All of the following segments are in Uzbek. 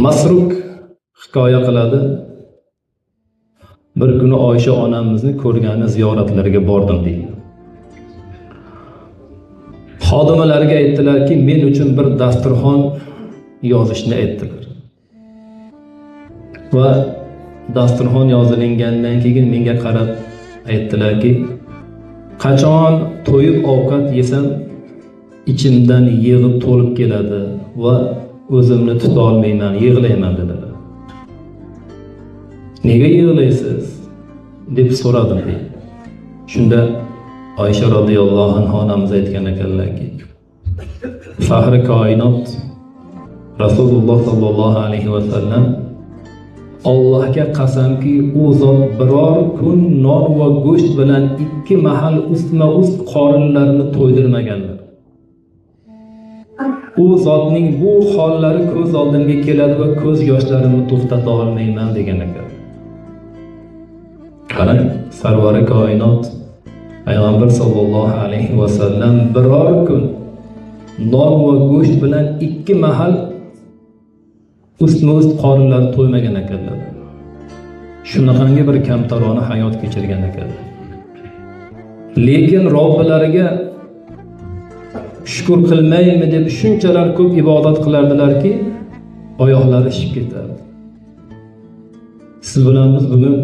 Masruk hikoya qiladi. Bir kuni Oysha onamizni ko'rgani ziyoratlariga bordim deydi. Xodimlarga aytdilarki, men uchun bir dasturxon yozishni aytdilar. Va dasturxon yozilingandan keyin menga qarab aytdilarki, qachon to'yib ovqat yesam ichimdan yig'ib to'lib keladi va o'zimni tuta olmayman, yig'layman dedilar. Nega yig'laysiz deb so'radim deydi. Shunda Oysha radhiyallohu anha onamiz aytgan ekanlarki, Fahri koinot Rasululloh sallallohu alayhi va sallam Allohga qasamki, u zot biror kun non va go'sht bilan 2 mahal ustma-ust qorinlarini to'ydirmaganlar. U zotning bu hollari ko'z oldimga keladi va ko'z yoshlarimni to'xtata olmayman degan ekan. Qarang, sarvari koinot Payg'ambar sallallohu alayhi va sallam biror kun non va go'sht bilan 2 mahal ustma-ust qorinlari to'ymagan ekanlar. Shunaqangi bir kamtarona hayot kechirgan ekanlar. Lekin Robbilariga shukr qilmaymi deb shunchalar ko'p ibodat qilardilarki, oyoqlari shishib ketardi. Siz bilan biz bugun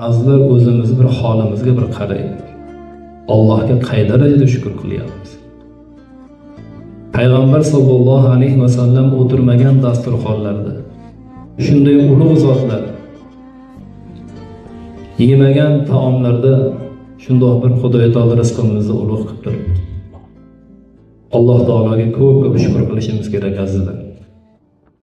azizlar o'zimizni bir holimizga bir qaraylik. Allohga qay darajada shukr qilyapmiz? Payg'ambar sallallohu alayhi va sallam o'tirmagan dasturxonlarda shunday ulug' zotlar yemagan taomlarda shundoq bir Xudoy taolo rizqimizni ulug' qilib turibdi. Alloh taologa ko'p shukr qilishimiz kerak azizlar.